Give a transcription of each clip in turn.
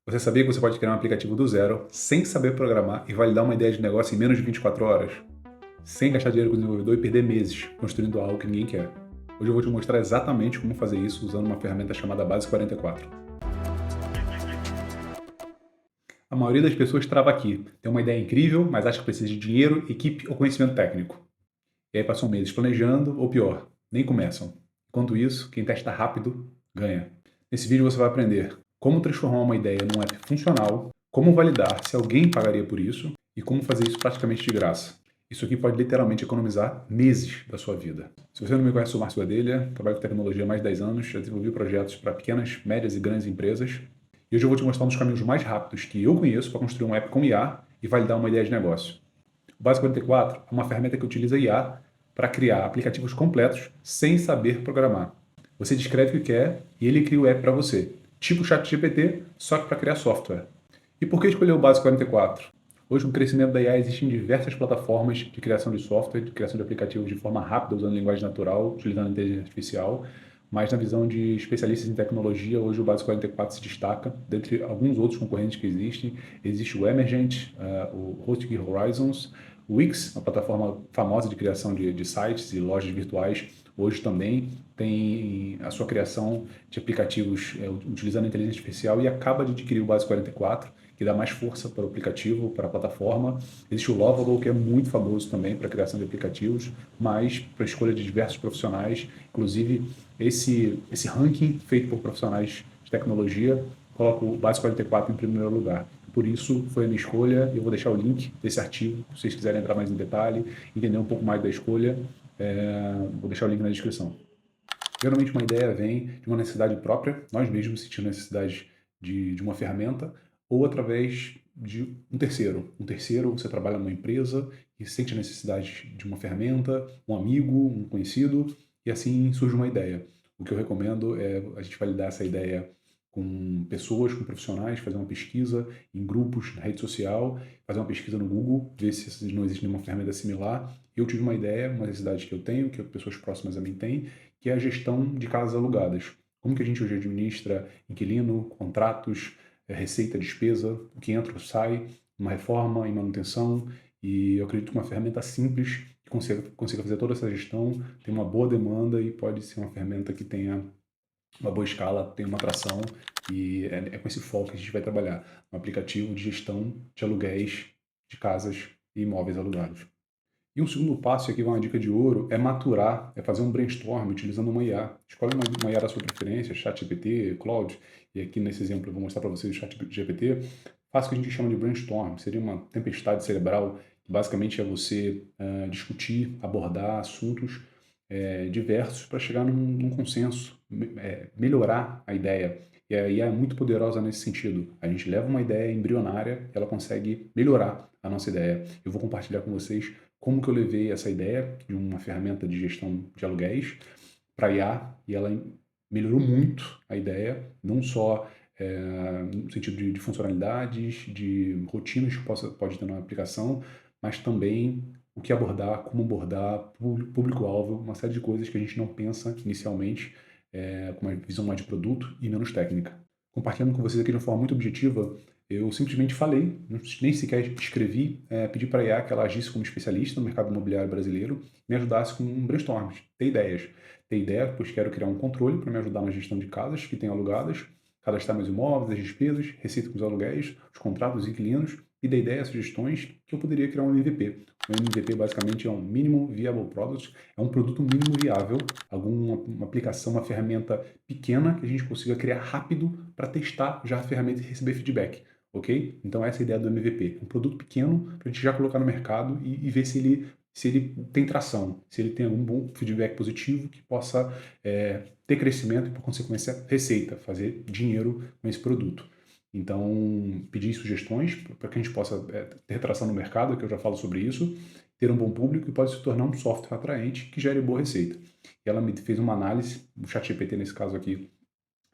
Você sabia que você pode criar um aplicativo do zero, sem saber programar e validar uma ideia de negócio em menos de 24 horas? Sem gastar dinheiro com o desenvolvedor e perder meses construindo algo que ninguém quer. Hoje eu vou te mostrar exatamente como fazer isso usando uma ferramenta chamada Base 44. A maioria das pessoas trava aqui. Tem uma ideia incrível, mas acha que precisa de dinheiro, equipe ou conhecimento técnico. E aí passam meses planejando, ou pior, nem começam. Enquanto isso, quem testa rápido, ganha. Nesse vídeo você vai aprender como transformar uma ideia num app funcional, como validar se alguém pagaria por isso e como fazer isso praticamente de graça. Isso aqui pode literalmente economizar meses da sua vida. Se você não me conhece, eu sou o Márcio Gadelha, trabalho com tecnologia há mais de 10 anos, já desenvolvi projetos para pequenas, médias e grandes empresas. E hoje eu vou te mostrar um dos caminhos mais rápidos que eu conheço para construir um app com IA e validar uma ideia de negócio. O Base 44 é uma ferramenta que utiliza IA para criar aplicativos completos sem saber programar. Você descreve o que quer e ele cria o app para você, tipo o ChatGPT, só que para criar software. E por que escolher o Base 44? Hoje, com o crescimento da IA, existem diversas plataformas de criação de software, de criação de aplicativos de forma rápida, usando linguagem natural, utilizando inteligência artificial, mas na visão de especialistas em tecnologia, hoje o Base 44 se destaca, dentre alguns outros concorrentes que existem. Existe o Emergent, o Hosting Horizons, o Wix, uma plataforma famosa de criação de sites e lojas virtuais, hoje também tem a sua criação de aplicativos utilizando a inteligência artificial e acaba de adquirir o Base 44, que dá mais força para o aplicativo, para a plataforma. Existe o Lovable, que é muito famoso também para a criação de aplicativos, mas para a escolha de diversos profissionais. Inclusive, esse ranking feito por profissionais de tecnologia coloca o Base 44 em primeiro lugar. Por isso, foi a minha escolha. Eu vou deixar o link desse artigo, se vocês quiserem entrar mais em detalhe, entender um pouco mais da escolha, vou deixar o link na descrição. Geralmente uma ideia vem de uma necessidade própria, nós mesmos sentimos necessidade de uma ferramenta, ou através de um terceiro. Um terceiro, você trabalha numa empresa e sente a necessidade de uma ferramenta, um amigo, um conhecido, e assim surge uma ideia. O que eu recomendo é a gente validar essa ideia com pessoas, com profissionais, fazer uma pesquisa em grupos, na rede social, fazer uma pesquisa no Google, ver se não existe nenhuma ferramenta similar. Eu tive uma ideia, uma necessidade que eu tenho, que pessoas próximas a mim têm, que é a gestão de casas alugadas. Como que a gente hoje administra inquilino, contratos, receita, despesa, o que entra ou sai, uma reforma e manutenção, e eu acredito que uma ferramenta simples que consiga fazer toda essa gestão, tem uma boa demanda e pode ser uma ferramenta que tenha uma boa escala, tem uma atração e é com esse foco que a gente vai trabalhar, um aplicativo de gestão de aluguéis de casas e imóveis alugados. E um segundo passo, e aqui vai uma dica de ouro, é maturar, é fazer um brainstorm utilizando uma IA. Escolhe uma IA da sua preferência, ChatGPT, Claude, e aqui nesse exemplo eu vou mostrar para vocês o ChatGPT. Faça o que a gente chama de brainstorm, seria uma tempestade cerebral, que basicamente é você discutir, abordar assuntos diversos para chegar num consenso, melhorar a ideia. E a IA é muito poderosa nesse sentido. A gente leva uma ideia embrionária, ela consegue melhorar a nossa ideia. Eu vou compartilhar com vocês como que eu levei essa ideia de uma ferramenta de gestão de aluguéis para IA e ela melhorou muito a ideia, não só no sentido de funcionalidades, de rotinas que pode ter na aplicação, mas também o que abordar, como abordar, público-alvo, uma série de coisas que a gente não pensa inicialmente, com uma visão mais de produto e menos técnica. Compartilhando com vocês aqui de uma forma muito objetiva, eu simplesmente falei, nem sequer escrevi, pedi para a IA que ela agisse como especialista no mercado imobiliário brasileiro, me ajudasse com brainstorms, ter ideias. Ter ideia, pois quero criar um controle para me ajudar na gestão de casas que tenho alugadas, cadastrar meus imóveis, as despesas, receita com os aluguéis, os contratos dos inquilinos e dar ideias, sugestões que eu poderia criar um MVP. O MVP basicamente é um Minimum Viable Product, é um produto mínimo viável, uma aplicação, uma ferramenta pequena que a gente consiga criar rápido para testar já a ferramenta e receber feedback, ok? Então essa é a ideia do MVP, um produto pequeno para a gente já colocar no mercado e ver se ele tem tração, se ele tem algum bom feedback positivo que possa ter crescimento e, por consequência, receita, fazer dinheiro com esse produto. Então, pedir sugestões para que a gente possa ter tração no mercado, que eu já falo sobre isso, ter um bom público e pode se tornar um software atraente que gere boa receita. E ela me fez uma análise, o ChatGPT nesse caso aqui,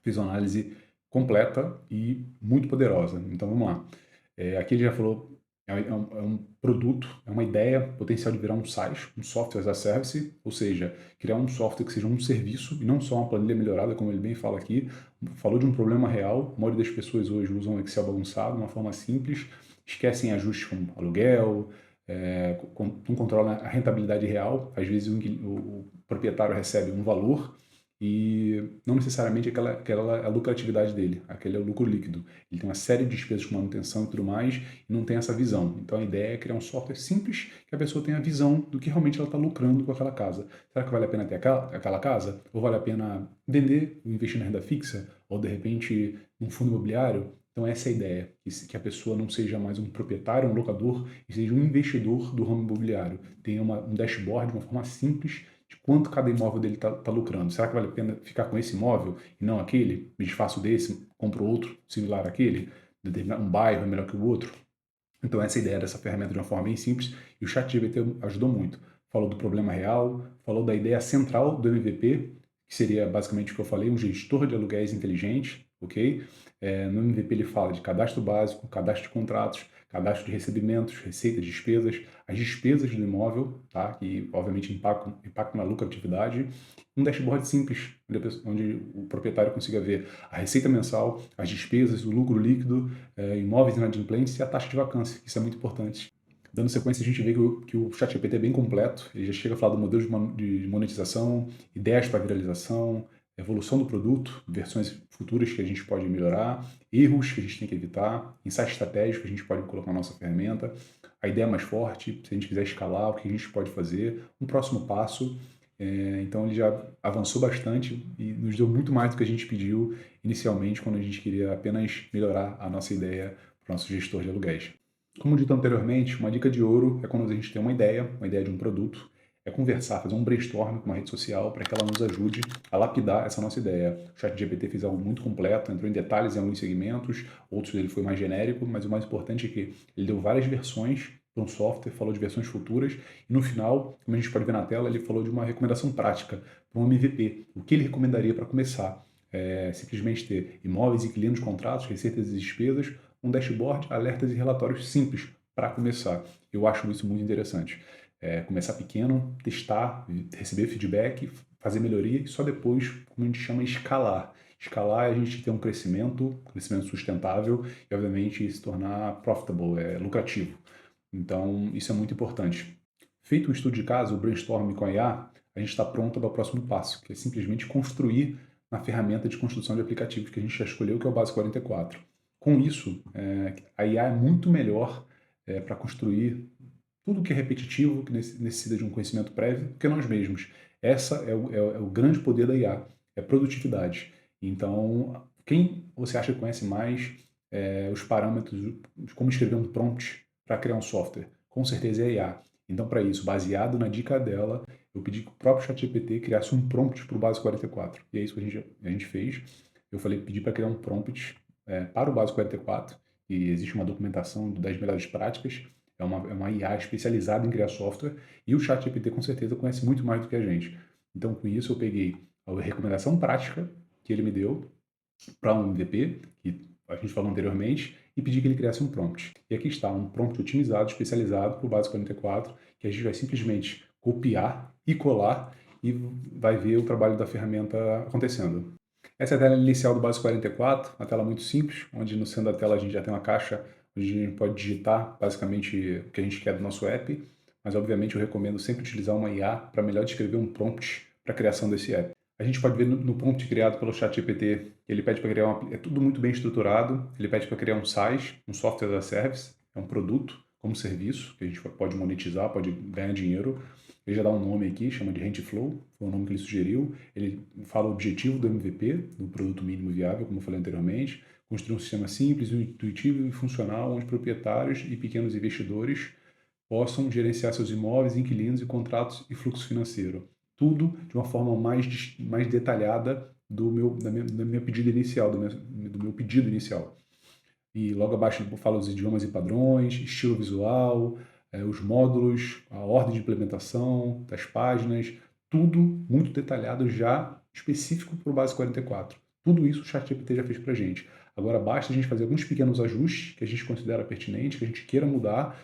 fez uma análise completa e muito poderosa. Então, vamos lá. Aqui ele já falou é um produto, é uma ideia potencial de virar um SaaS, um Software as a Service, ou seja, criar um software que seja um serviço e não só uma planilha melhorada, como ele bem fala aqui. Falou de um problema real, a maioria das pessoas hoje usam o Excel bagunçado, de uma forma simples, esquecem ajustes como aluguel, não controlam a rentabilidade real. Às vezes o proprietário recebe um valor e não necessariamente aquela é a lucratividade dele, aquele é o lucro líquido. Ele tem uma série de despesas com manutenção e tudo mais, e não tem essa visão. Então a ideia é criar um software simples que a pessoa tenha a visão do que realmente ela está lucrando com aquela casa. Será que vale a pena ter aquela casa? Ou vale a pena vender, investir na renda fixa? Ou de repente num fundo imobiliário? Então essa é a ideia, que a pessoa não seja mais um proprietário, um locador, e seja um investidor do ramo imobiliário. Tenha um dashboard de uma forma simples de quanto cada imóvel dele está lucrando. Será que vale a pena ficar com esse imóvel e não aquele? Me desfaço desse, compro outro similar àquele? Um bairro é melhor que o outro? Então essa é a ideia dessa ferramenta de uma forma bem simples e o ChatGPT ajudou muito. Falou do problema real, falou da ideia central do MVP, que seria basicamente o que eu falei, um gestor de aluguéis inteligente, ok? No MVP ele fala de cadastro básico, cadastro de contratos, cadastro de recebimentos, receitas, despesas, as despesas do imóvel, tá? Que obviamente impactam na lucratividade. Um dashboard simples, onde o proprietário consiga ver a receita mensal, as despesas, o lucro líquido, imóveis inadimplentes e a taxa de vacância. Isso é muito importante. Dando sequência, a gente vê que o ChatGPT é bem completo. Ele já chega a falar do modelo de monetização, ideias para viralização, evolução do produto, versões futuras que a gente pode melhorar, erros que a gente tem que evitar, insights estratégicos que a gente pode colocar na nossa ferramenta, a ideia mais forte, se a gente quiser escalar, o que a gente pode fazer, um próximo passo. Então ele já avançou bastante e nos deu muito mais do que a gente pediu inicialmente, quando a gente queria apenas melhorar a nossa ideia para o nosso gestor de aluguéis. Como dito anteriormente, uma dica de ouro é quando a gente tem uma ideia de um produto, é conversar, fazer um brainstorm com uma rede social para que ela nos ajude a lapidar essa nossa ideia. O ChatGPT fez algo muito completo, entrou em detalhes em alguns segmentos, outros ele foi mais genérico, mas o mais importante é que ele deu várias versões para um software, falou de versões futuras, e no final, como a gente pode ver na tela, ele falou de uma recomendação prática para um MVP. O que ele recomendaria para começar? Simplesmente ter imóveis, inquilinos, contratos, receitas e despesas, um dashboard, alertas e relatórios simples para começar. Eu acho isso muito interessante. Começar pequeno, testar, receber feedback, fazer melhoria e só depois, como a gente chama, escalar. Escalar é a gente ter um crescimento sustentável e, obviamente, se tornar profitable, lucrativo. Então, isso é muito importante. Feito o estudo de caso, o brainstorm com a IA, a gente está pronto para o próximo passo, que é simplesmente construir na ferramenta de construção de aplicativos que a gente já escolheu, que é o Base 44. Com isso, a IA é muito melhor para construir tudo que é repetitivo, que necessita de um conhecimento prévio, do que nós mesmos. Essa é o grande poder da IA, é produtividade. Então, quem você acha que conhece mais os parâmetros, como escrever um prompt para criar um software? Com certeza é a IA. Então, para isso, baseado na dica dela, eu pedi que o próprio ChatGPT criasse um prompt para o Base 44. E é isso que a gente fez. Eu pedi para criar um prompt para o Base 44, e existe uma documentação das melhores práticas. É uma IA especializada em criar software, e o ChatGPT com certeza conhece muito mais do que a gente. Então, com isso, eu peguei a recomendação prática que ele me deu para um MVP, que a gente falou anteriormente, e pedi que ele criasse um prompt. E aqui está, um prompt otimizado, especializado para o Base 44, que a gente vai simplesmente copiar e colar e vai ver o trabalho da ferramenta acontecendo. Essa é a tela inicial do Base 44, uma tela muito simples, onde no centro da tela a gente já tem uma caixa onde a gente pode digitar basicamente o que a gente quer do nosso app, mas obviamente eu recomendo sempre utilizar uma IA para melhor descrever um prompt para a criação desse app. A gente pode ver no prompt criado pelo ChatGPT, ele pede para criar é tudo muito bem estruturado, ele pede para criar um SaaS, um Software as a Service, é um produto como serviço, que a gente pode monetizar, pode ganhar dinheiro. Ele já dá um nome aqui, chama de Rentflow, foi o nome que ele sugeriu. Ele fala o objetivo do MVP, do produto mínimo viável, como eu falei anteriormente, construir um sistema simples, intuitivo e funcional, onde proprietários e pequenos investidores possam gerenciar seus imóveis, inquilinos e contratos e fluxo financeiro. Tudo de uma forma mais detalhada da minha pedida inicial, do meu pedido inicial. E logo abaixo ele fala os idiomas e padrões, estilo visual, os módulos, a ordem de implementação das páginas, tudo muito detalhado já específico para o Base 44. Tudo isso o ChatGPT já fez para a gente. Agora basta a gente fazer alguns pequenos ajustes que a gente considera pertinente, que a gente queira mudar.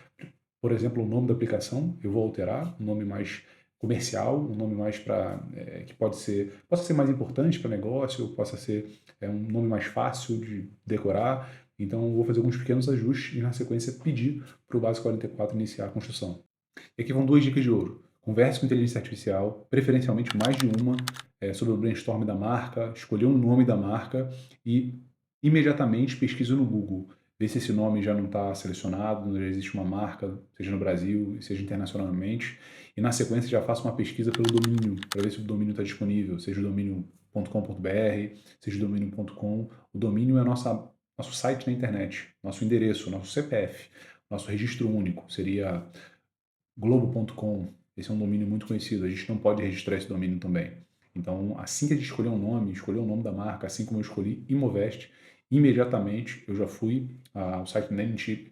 Por exemplo, o nome da aplicação, eu vou alterar, um nome mais comercial, um nome mais para que possa ser mais importante para o negócio, possa ser um nome mais fácil de decorar. Então, eu vou fazer alguns pequenos ajustes e, na sequência, pedir para o Base 44 iniciar a construção. E aqui vão 2 dicas de ouro. Converse com inteligência artificial, preferencialmente mais de uma, sobre o brainstorm da marca, escolher um nome da marca e imediatamente pesquise no Google. Ver se esse nome já não está selecionado, já existe uma marca, seja no Brasil, seja internacionalmente. E na sequência já faça uma pesquisa pelo domínio, para ver se o domínio está disponível, seja o domínio.com.br, seja o domínio.com. O domínio é nosso site na internet, nosso endereço, nosso CPF, nosso registro único. Seria globo.com, esse é um domínio muito conhecido, a gente não pode registrar esse domínio também. Então, assim que a gente escolher o nome da marca, assim como eu escolhi Imovest, imediatamente eu já fui ao site Namecheap,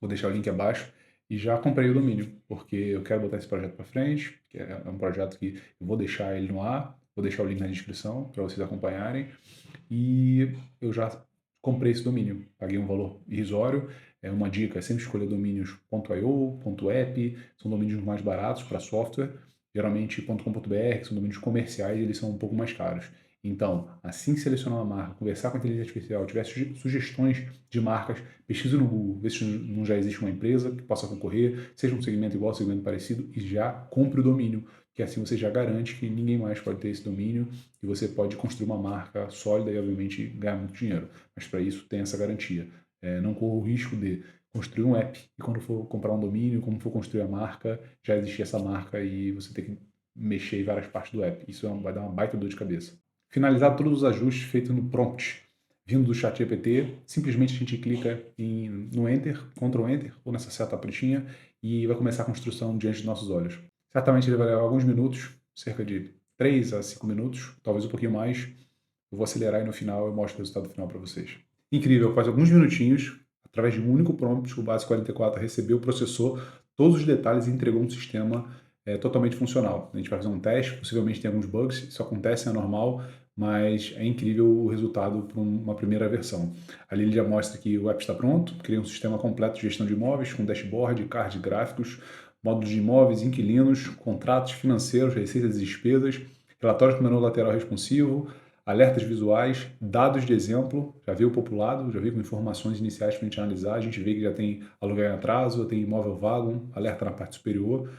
vou deixar o link abaixo, e já comprei o domínio, porque eu quero botar esse projeto para frente, que é um projeto que eu vou deixar ele no ar, vou deixar o link na descrição para vocês acompanharem, e eu já comprei esse domínio, paguei um valor irrisório. É uma dica, é sempre escolher domínios .io, .app, são domínios mais baratos para software. Geralmente .com.br, que são domínios comerciais, eles são um pouco mais caros. Então, assim que selecionar uma marca, conversar com a inteligência artificial, tiver sugestões de marcas, pesquise no Google, vê se não já existe uma empresa que possa concorrer, seja um segmento igual, segmento parecido, e já compre o domínio, que assim você já garante que ninguém mais pode ter esse domínio e você pode construir uma marca sólida e, obviamente, ganhar muito dinheiro. Mas para isso tem essa garantia. Não corra o risco de construir um app e quando for comprar um domínio, como for construir a marca, já existir essa marca e você ter que mexer em várias partes do app. Isso vai dar uma baita dor de cabeça. Finalizar todos os ajustes feitos no prompt, vindo do ChatGPT, simplesmente a gente clica no Enter, Ctrl Enter, ou nessa seta pretinha, e vai começar a construção diante dos nossos olhos. Certamente ele vai levar alguns minutos, cerca de 3 a 5 minutos, talvez um pouquinho mais. Eu vou acelerar e no final eu mostro o resultado final para vocês. Incrível, após alguns minutinhos, através de um único prompt, o Base 44 recebeu, processou todos os detalhes e entregou um sistema totalmente funcional. A gente vai fazer um teste, possivelmente tem alguns bugs, isso acontece, é normal, mas é incrível o resultado para uma primeira versão. Ali ele já mostra que o app está pronto, cria um sistema completo de gestão de imóveis, com dashboard, card, gráficos, módulos de imóveis, inquilinos, contratos financeiros, receitas e despesas, relatórios com menu lateral responsivo, alertas visuais, dados de exemplo, já veio populado, já veio com informações iniciais para a gente analisar, a gente vê que já tem aluguel em atraso, tem imóvel vago, alerta na parte superior,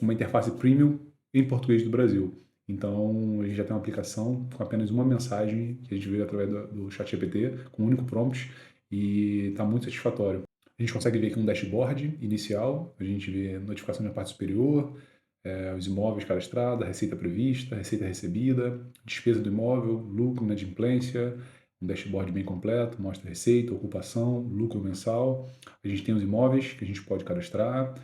uma interface premium em português do Brasil. Então, a gente já tem uma aplicação com apenas uma mensagem que a gente veio através do ChatGPT, com um único prompt, e está muito satisfatório. A gente consegue ver aqui um dashboard inicial, a gente vê notificação na parte superior, os imóveis cadastrados, a receita prevista, a receita recebida, despesa do imóvel, lucro, inadimplência, um dashboard bem completo, mostra receita, ocupação, lucro mensal. A gente tem os imóveis que a gente pode cadastrar,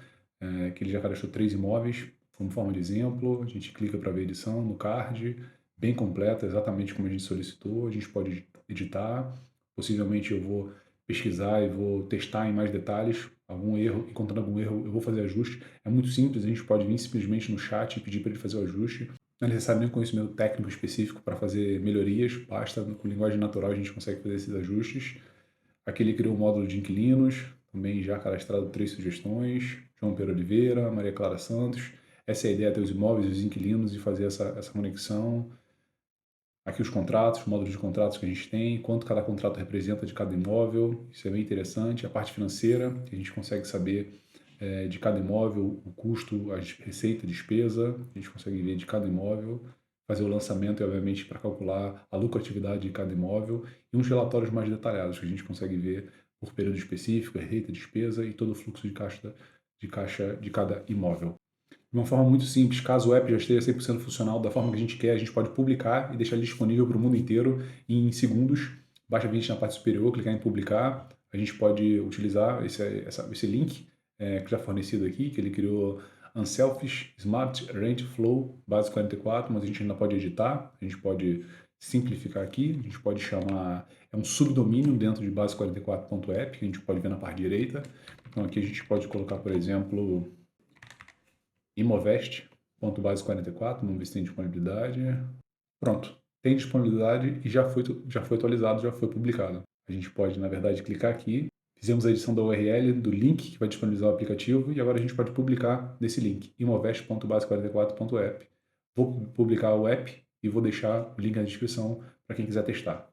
que ele já cadastrou 3 imóveis, como forma de exemplo. A gente clica para ver a edição no card, bem completa, exatamente como a gente solicitou. A gente pode editar, possivelmente eu vou pesquisar e vou testar em mais detalhes algum erro, encontrando algum erro, eu vou fazer ajuste. É muito simples, a gente pode vir simplesmente no chat e pedir para ele fazer o ajuste. Não é necessário nenhum conhecimento técnico específico para fazer melhorias, basta com linguagem natural a gente consegue fazer esses ajustes. Aqui ele criou um módulo de inquilinos, também já cadastrado 3 sugestões, João Pedro Oliveira, Maria Clara Santos. Essa é a ideia, ter os imóveis e os inquilinos e fazer essa conexão. Aqui os contratos, o módulo de contratos que a gente tem, quanto cada contrato representa de cada imóvel, isso é bem interessante. A parte financeira, que a gente consegue saber de cada imóvel, o custo, a receita, a despesa, a gente consegue ver de cada imóvel, fazer o lançamento e, obviamente, para calcular a lucratividade de cada imóvel, e uns relatórios mais detalhados, que a gente consegue ver por período específico, a receita, a despesa e todo o fluxo de caixa de cada imóvel. De uma forma muito simples, caso o app já esteja 100% funcional da forma que a gente quer, a gente pode publicar e deixar ele disponível para o mundo inteiro em segundos. Basta vir na parte superior, clicar em publicar. A gente pode utilizar esse link que já é fornecido aqui, que ele criou Unselfish Smart Rent Flow Base 44, mas a gente ainda pode editar, a gente pode simplificar aqui, a gente pode chamar, é um subdomínio dentro de base44.app, que a gente pode ver na parte direita. Então aqui a gente pode colocar, por exemplo, Imovest.base44, vamos ver se tem disponibilidade. Pronto. tem disponibilidade e já foi atualizado, já foi publicado. A gente pode, na verdade, clicar aqui, fizemos a edição da URL do link que vai disponibilizar o aplicativo e agora a gente pode publicar nesse link, imovest.base44.app. Vou publicar o app e vou deixar o link na descrição para quem quiser testar.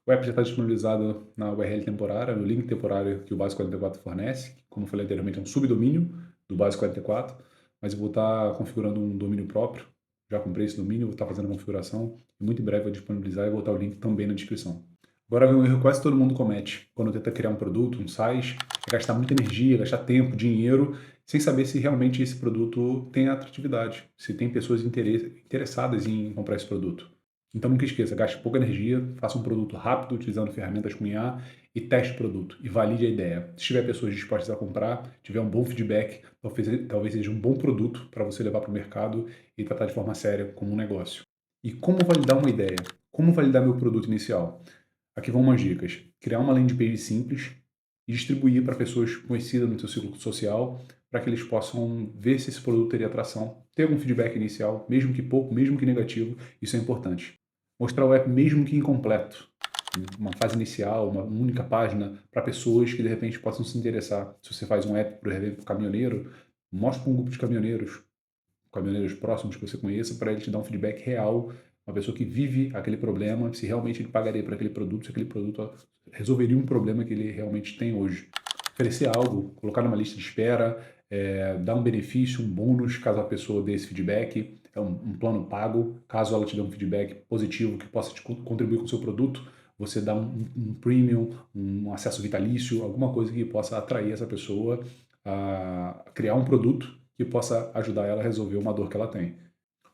O app já está disponibilizado na URL temporária, no link temporário que o Base44 fornece, que, como eu falei anteriormente, é um subdomínio do Base44, mas eu vou estar configurando um domínio próprio. Já comprei esse domínio, vou estar fazendo a configuração e muito em breve vou disponibilizar e vou botar o link também na descrição. Agora vem um erro que quase todo mundo comete quando tenta criar um produto, um site, é gastar muita energia, gastar tempo, dinheiro, sem saber se realmente esse produto tem atratividade, se tem pessoas interessadas em comprar esse produto. Então nunca esqueça, gaste pouca energia, faça um produto rápido, utilizando ferramentas com IA e teste o produto e valide a ideia. Se tiver pessoas dispostas a comprar, tiver um bom feedback, talvez seja um bom produto para você levar para o mercado e tratar de forma séria como um negócio. E como validar uma ideia? Como validar meu produto inicial? Aqui vão umas dicas. Criar uma landing page simples e distribuir para pessoas conhecidas no seu círculo social, para que eles possam ver se esse produto teria atração, ter algum feedback inicial, mesmo que pouco, mesmo que negativo, isso é importante. Mostrar o app mesmo que incompleto, uma fase inicial, uma única página, para pessoas que de repente possam se interessar. Se você faz um app, por exemplo, caminhoneiro, mostre para um grupo de caminhoneiros próximos que você conheça, para ele te dar um feedback real, uma pessoa que vive aquele problema, se realmente ele pagaria por aquele produto, se aquele produto resolveria um problema que ele realmente tem hoje. Oferecer algo, colocar numa lista de espera, dar um benefício, um bônus, caso a pessoa dê esse feedback, é um plano pago, caso ela te dê um feedback positivo que possa te contribuir com o seu produto, você dá um premium, um acesso vitalício, alguma coisa que possa atrair essa pessoa a criar um produto que possa ajudar ela a resolver uma dor que ela tem.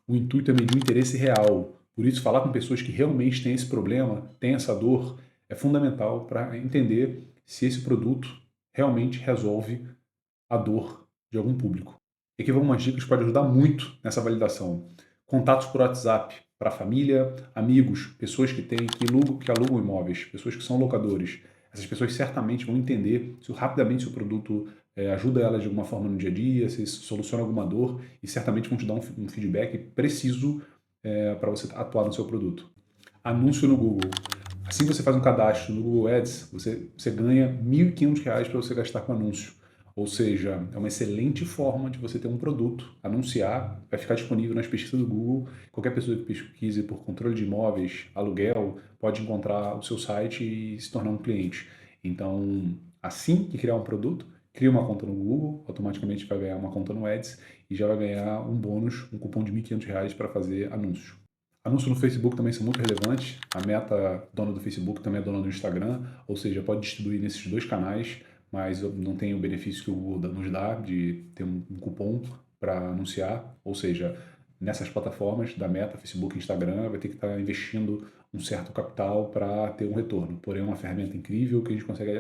O intuito é medir o interesse real. Por isso, falar com pessoas que realmente têm esse problema, têm essa dor, é fundamental para entender se esse produto realmente resolve a dor de algum público. E aqui vão umas dicas que podem ajudar muito nessa validação. Contatos por WhatsApp para família, amigos, pessoas que alugam imóveis, pessoas que são locadores. Essas pessoas certamente vão entender se rapidamente se o produto ajuda elas de alguma forma no dia a dia, se soluciona alguma dor e certamente vão te dar um feedback preciso para você atuar no seu produto. Anúncio no Google. Assim que você faz um cadastro no Google Ads, você ganha R$ 1.500 para você gastar com anúncio. Ou seja, é uma excelente forma de você ter um produto, anunciar, vai ficar disponível nas pesquisas do Google. Qualquer pessoa que pesquise por controle de imóveis, aluguel, pode encontrar o seu site e se tornar um cliente. Então, assim que criar um produto, cria uma conta no Google, automaticamente vai ganhar uma conta no Ads e já vai ganhar um bônus, um cupom de R$ 1.500 para fazer anúncio. Anúncios no Facebook também são muito relevantes. A Meta, dona do Facebook, também é dona do Instagram, ou seja, pode distribuir nesses dois canais, mas não tem o benefício que o Google nos dá de ter um cupom para anunciar, ou seja, nessas plataformas da Meta, Facebook e Instagram, vai ter que estar investindo um certo capital para ter um retorno. Porém, é uma ferramenta incrível que a gente consegue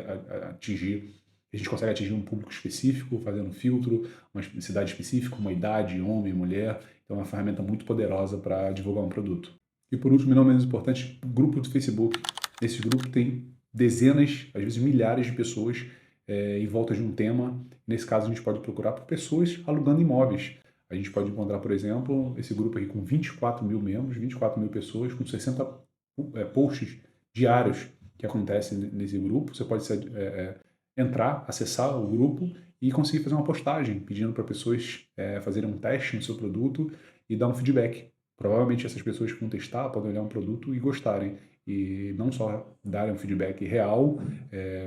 atingir. A gente consegue atingir um público específico, fazendo um filtro, uma cidade específica, uma idade, homem, mulher. Então, é uma ferramenta muito poderosa para divulgar um produto. E por último, e não menos importante, o grupo do Facebook. Esse grupo tem dezenas, às vezes milhares de pessoas em volta de um tema. Nesse caso, a gente pode procurar por pessoas alugando imóveis. A gente pode encontrar, por exemplo, esse grupo aqui com 24 mil membros, 24 mil pessoas, com 60 posts diários que acontecem nesse grupo. Você pode entrar, acessar o grupo e conseguir fazer uma postagem pedindo para pessoas fazerem um teste no seu produto e dar um feedback. Provavelmente essas pessoas que vão testar podem olhar um produto e gostarem. E não só darem um feedback real,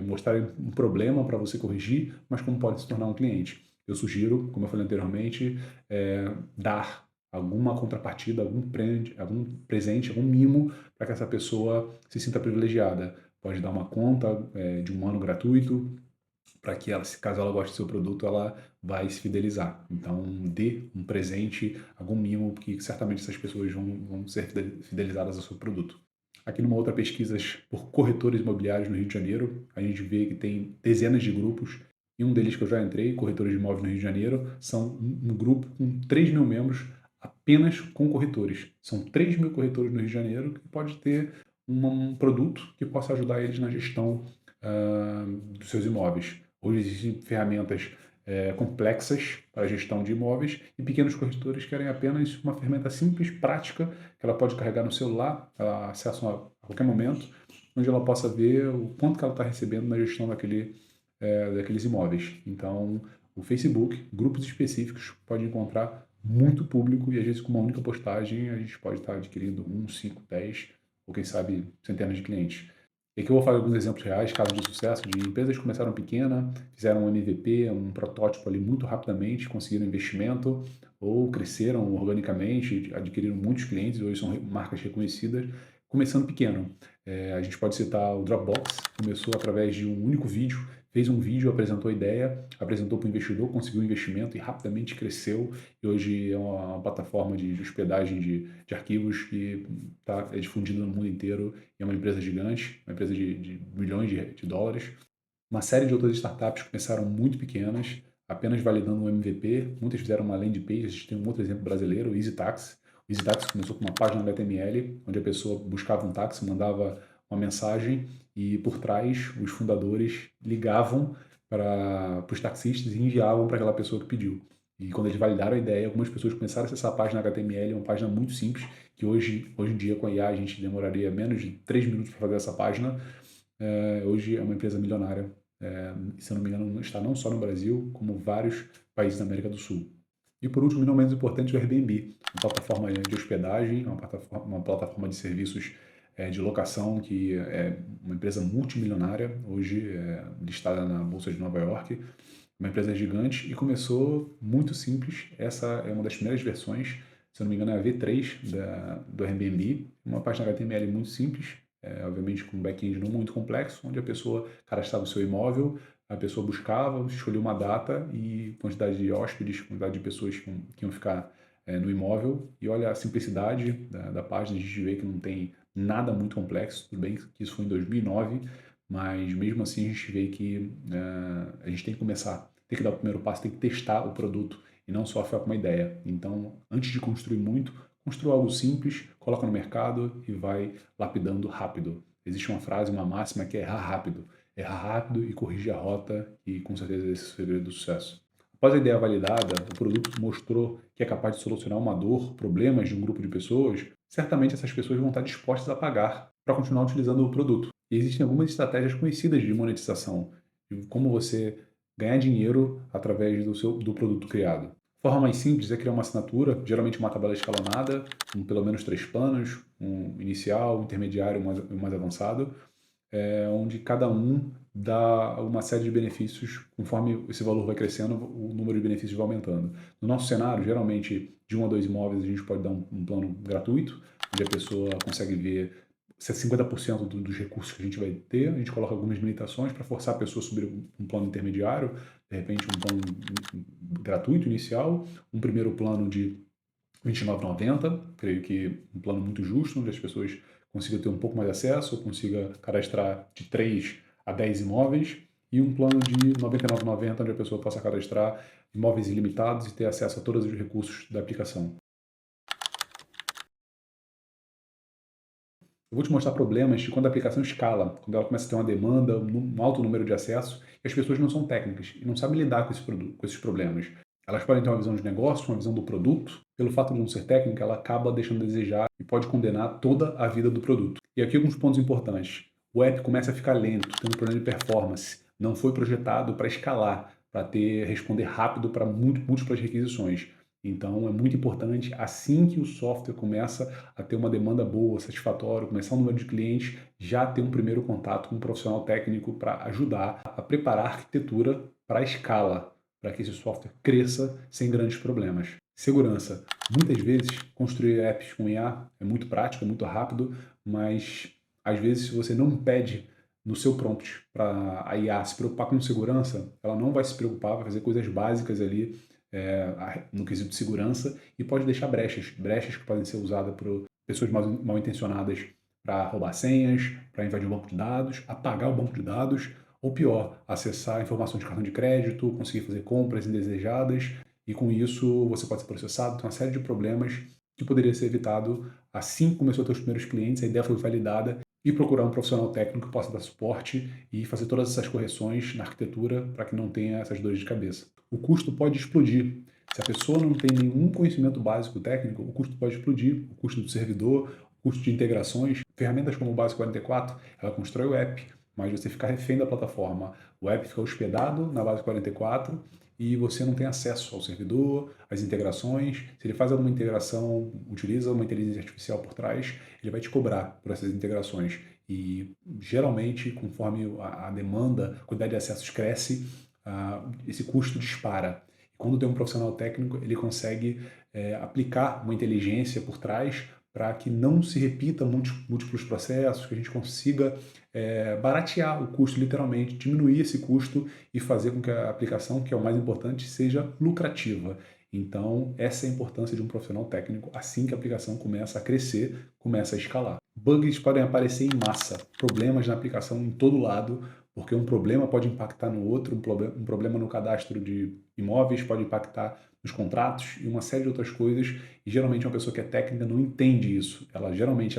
mostrarem um problema para você corrigir, mas como pode se tornar um cliente. Eu sugiro, como eu falei anteriormente, dar alguma contrapartida, algum presente, algum mimo para que essa pessoa se sinta privilegiada. Pode dar uma conta de um ano gratuito, para que ela, caso ela goste do seu produto, ela vai se fidelizar. Então, dê um presente, algum mimo, que certamente essas pessoas vão ser fidelizadas ao seu produto. Aqui numa outra pesquisa por corretores imobiliários no Rio de Janeiro, a gente vê que tem dezenas de grupos, e um deles que eu já entrei, corretores de imóveis no Rio de Janeiro, são um grupo com 3 mil membros apenas com corretores. São 3 mil corretores no Rio de Janeiro que pode ter um produto que possa ajudar eles na gestão dos seus imóveis. Hoje existem ferramentas complexas para a gestão de imóveis e pequenos corretores querem apenas uma ferramenta simples, prática, que ela pode carregar no celular, ela acessa a qualquer momento, onde ela possa ver o quanto que ela está recebendo na gestão daqueles imóveis. Então, o Facebook, grupos específicos, pode encontrar muito público e às vezes com uma única postagem a gente pode estar adquirindo 1, 5, 10 ou quem sabe centenas de clientes. E aqui eu vou falar alguns exemplos reais, casos de sucesso, de empresas que começaram pequena, fizeram um MVP, um protótipo ali muito rapidamente, conseguiram investimento ou cresceram organicamente, adquiriram muitos clientes, hoje são marcas reconhecidas, começando pequeno. A gente pode citar o Dropbox, começou através de um único vídeo, fez um vídeo, apresentou a ideia, apresentou para o investidor, conseguiu um investimento e rapidamente cresceu. E hoje é uma plataforma de hospedagem de arquivos que é difundida no mundo inteiro. E é uma empresa gigante, uma empresa de milhões de dólares. Uma série de outras startups começaram muito pequenas, apenas validando um MVP. Muitas fizeram uma landing page. A gente tem um outro exemplo brasileiro, o EasyTaxi. O EasyTaxi começou com uma página HTML, onde a pessoa buscava um táxi, mandava uma mensagem e por trás os fundadores ligavam para os taxistas e enviavam para aquela pessoa que pediu. E quando eles validaram a ideia, algumas pessoas começaram a acessar a página HTML, uma página muito simples, que hoje em dia com a IA a gente demoraria menos de 3 minutos para fazer essa página. Hoje é uma empresa milionária, se eu não me engano, está não só no Brasil, como vários países da América do Sul. E por último, e não menos importante, o Airbnb, uma plataforma de hospedagem, uma plataforma de serviços de locação, que é uma empresa multimilionária, hoje listada na Bolsa de Nova York, uma empresa gigante, e começou muito simples. Essa é uma das primeiras versões, se eu não me engano, é a V3 do Airbnb, uma página HTML muito simples, obviamente com um back-end não muito complexo, onde a pessoa cadastrava o seu imóvel, a pessoa buscava, escolhia uma data e quantidade de hóspedes, quantidade de pessoas que iam ficar no imóvel. E olha a simplicidade da página, a gente vê que não tem nada muito complexo. Tudo bem que isso foi em 2009, mas mesmo assim a gente vê que a gente tem que começar, tem que dar o primeiro passo, tem que testar o produto e não só ficar com uma ideia. Então, antes de construir muito, construa algo simples, coloca no mercado e vai lapidando rápido. Existe uma frase, uma máxima que é errar rápido. Errar rápido e corrigir a rota, e com certeza esse é o segredo do sucesso. Após a ideia validada, o produto mostrou que é capaz de solucionar uma dor, problemas de um grupo de pessoas, certamente essas pessoas vão estar dispostas a pagar para continuar utilizando o produto. E existem algumas estratégias conhecidas de monetização, de como você ganhar dinheiro através do produto criado. A forma mais simples é criar uma assinatura, geralmente uma tabela escalonada, com pelo menos 3 planos, um inicial, um intermediário e um mais avançado, onde cada um dá uma série de benefícios. Conforme esse valor vai crescendo, o número de benefícios vai aumentando. No nosso cenário, geralmente, de 1 a 2 imóveis, a gente pode dar um plano gratuito, onde a pessoa consegue ver 50% dos recursos que a gente vai ter. A gente coloca algumas limitações para forçar a pessoa a subir um plano intermediário, de repente um plano gratuito inicial, um primeiro plano de R$ 29,90, creio que um plano muito justo, onde as pessoas consigam ter um pouco mais de acesso, consiga cadastrar de 3 a 10 imóveis, e um plano de R$ 99,90, onde a pessoa possa cadastrar imóveis ilimitados e ter acesso a todos os recursos da aplicação. Eu vou te mostrar problemas de quando a aplicação escala, quando ela começa a ter uma demanda, um alto número de acessos, e as pessoas não são técnicas e não sabem lidar com esses problemas. Elas podem ter uma visão de negócio, uma visão do produto. Pelo fato de não ser técnica, ela acaba deixando a desejar e pode condenar toda a vida do produto. E aqui alguns pontos importantes. O app começa a ficar lento, tendo problema de performance. Não foi projetado para escalar, para responder rápido para múltiplas requisições. Então é muito importante, assim que o software começa a ter uma demanda boa, satisfatória, começar um número de clientes, já ter um primeiro contato com um profissional técnico para ajudar a preparar a arquitetura para a escala, para que esse software cresça sem grandes problemas. Segurança. Muitas vezes, construir apps com IA é muito prático, é muito rápido, mas às vezes se você não pede no seu prompt para a IA se preocupar com segurança, ela não vai se preocupar, vai fazer coisas básicas ali no quesito de segurança e pode deixar brechas que podem ser usadas por pessoas mal intencionadas para roubar senhas, para invadir o banco de dados, apagar o banco de dados, ou pior, acessar informação de cartão de crédito, conseguir fazer compras indesejadas, e com isso você pode ser processado. Tem uma série de problemas que poderia ser evitado assim que começou a ter os primeiros clientes, a ideia foi validada e procurar um profissional técnico que possa dar suporte e fazer todas essas correções na arquitetura para que não tenha essas dores de cabeça. O custo pode explodir. Se a pessoa não tem nenhum conhecimento básico técnico, o custo pode explodir. O custo do servidor, o custo de integrações. Ferramentas como o Base 44, ela constrói o app, mas você fica refém da plataforma. O app fica hospedado na Base 44 e você não tem acesso ao servidor, às integrações. Se ele faz alguma integração, utiliza uma inteligência artificial por trás, ele vai te cobrar por essas integrações. E geralmente, conforme a demanda, a quantidade de acessos cresce, esse custo dispara. Quando tem um profissional técnico, ele consegue aplicar uma inteligência por trás para que não se repita múltiplos processos, que a gente consiga baratear o custo, literalmente, diminuir esse custo e fazer com que a aplicação, que é o mais importante, seja lucrativa. Então, essa é a importância de um profissional técnico assim que a aplicação começa a crescer, começa a escalar. Bugs podem aparecer em massa, problemas na aplicação em todo lado, porque um problema pode impactar no outro, um problema no cadastro de imóveis pode impactar nos contratos e uma série de outras coisas, e geralmente uma pessoa que é técnica não entende isso. Ela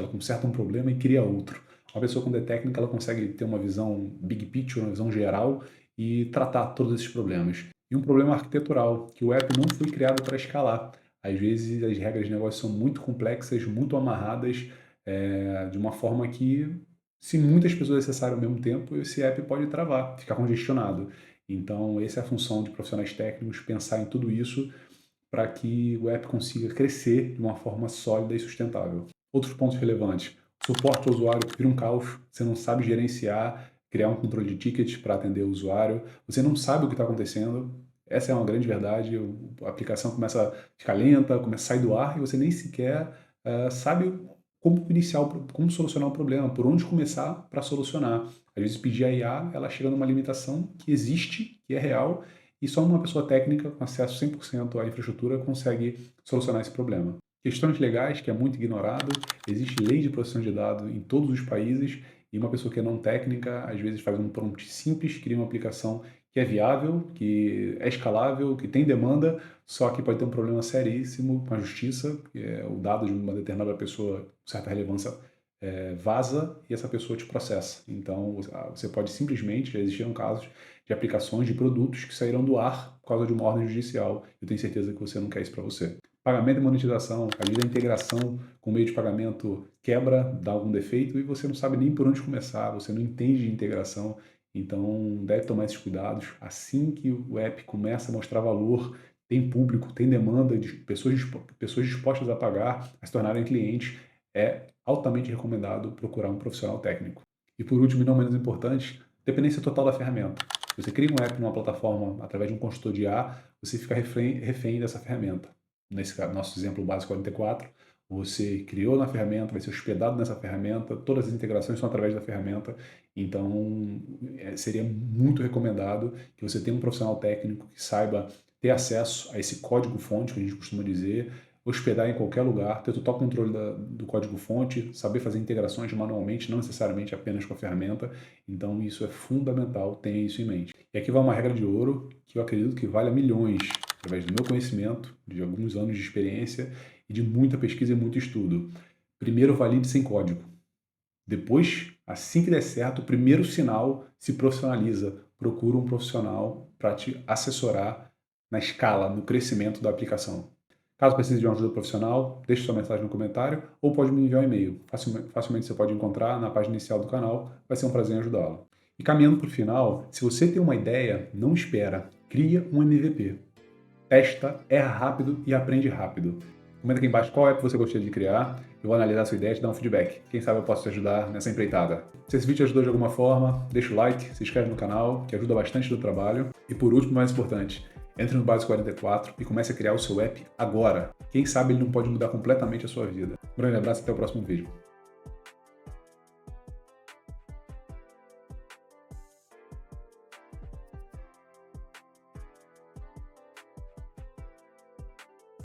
conserta um problema e cria outro. Uma pessoa quando é técnica, ela consegue ter uma visão big picture, uma visão geral e tratar todos esses problemas. E um problema arquitetural, que o app não foi criado para escalar. Às vezes as regras de negócio são muito complexas, muito amarradas, de uma forma que, se muitas pessoas acessarem ao mesmo tempo, esse app pode travar, ficar congestionado. Então, essa é a função de profissionais técnicos, pensar em tudo isso para que o app consiga crescer de uma forma sólida e sustentável. Outros pontos relevantes: suporte ao usuário que vira um caos, você não sabe gerenciar, criar um controle de tickets para atender o usuário, você não sabe o que está acontecendo. Essa é uma grande verdade, a aplicação começa a ficar lenta, começa a sair do ar e você nem sequer sabe como solucionar o problema, por onde começar para solucionar. Às vezes pedir a IA, ela chega numa limitação que existe, que é real, e só uma pessoa técnica com acesso 100% à infraestrutura consegue solucionar esse problema. Questões legais, que é muito ignorado, existe lei de proteção de dados em todos os países, e uma pessoa que é não técnica, às vezes faz um prompt simples, cria uma aplicação que é viável, que é escalável, que tem demanda, só que pode ter um problema seríssimo com a justiça, que é o dado de uma determinada pessoa com certa relevância vaza e essa pessoa te processa. Então, você pode simplesmente, já existiram casos de aplicações de produtos que saíram do ar por causa de uma ordem judicial. Eu tenho certeza que você não quer isso para você. Pagamento e monetização, às vezes a integração com o meio de pagamento quebra, dá algum defeito e você não sabe nem por onde começar, você não entende de integração, então deve tomar esses cuidados. Assim que o app começa a mostrar valor, tem público, tem demanda de pessoas dispostas a pagar, a se tornarem clientes, é altamente recomendado procurar um profissional técnico. E por último, e não menos importante, dependência total da ferramenta. Se você cria um app numa plataforma através de um consultor de IA, você fica refém dessa ferramenta. Nesse nosso exemplo base 44, você criou na ferramenta, vai ser hospedado nessa ferramenta, todas as integrações são através da ferramenta, então seria muito recomendado que você tenha um profissional técnico que saiba ter acesso a esse código-fonte, que a gente costuma dizer, hospedar em qualquer lugar, ter total controle do código-fonte, saber fazer integrações manualmente, não necessariamente apenas com a ferramenta. Então isso é fundamental, tenha isso em mente. E aqui vai uma regra de ouro que eu acredito que vale a milhões, através do meu conhecimento, de alguns anos de experiência e de muita pesquisa e muito estudo. Primeiro, valide sem código. Depois, assim que der certo, o primeiro sinal se profissionaliza. Procura um profissional para te assessorar na escala, no crescimento da aplicação. Caso precise de uma ajuda profissional, deixe sua mensagem no comentário ou pode me enviar um e-mail. Facilmente você pode encontrar na página inicial do canal, vai ser um prazer em ajudá-lo. E caminhando para o final, se você tem uma ideia, não espera, cria um MVP. Testa, erra rápido e aprende rápido. Comenta aqui embaixo qual app você gostaria de criar, eu vou analisar a sua ideia e te dar um feedback. Quem sabe eu posso te ajudar nessa empreitada. Se esse vídeo te ajudou de alguma forma, deixa o like, se inscreve no canal, que ajuda bastante no trabalho. E por último, mais importante, entre no Base 44 e comece a criar o seu app agora. Quem sabe ele não pode mudar completamente a sua vida. Um grande abraço e até o próximo vídeo.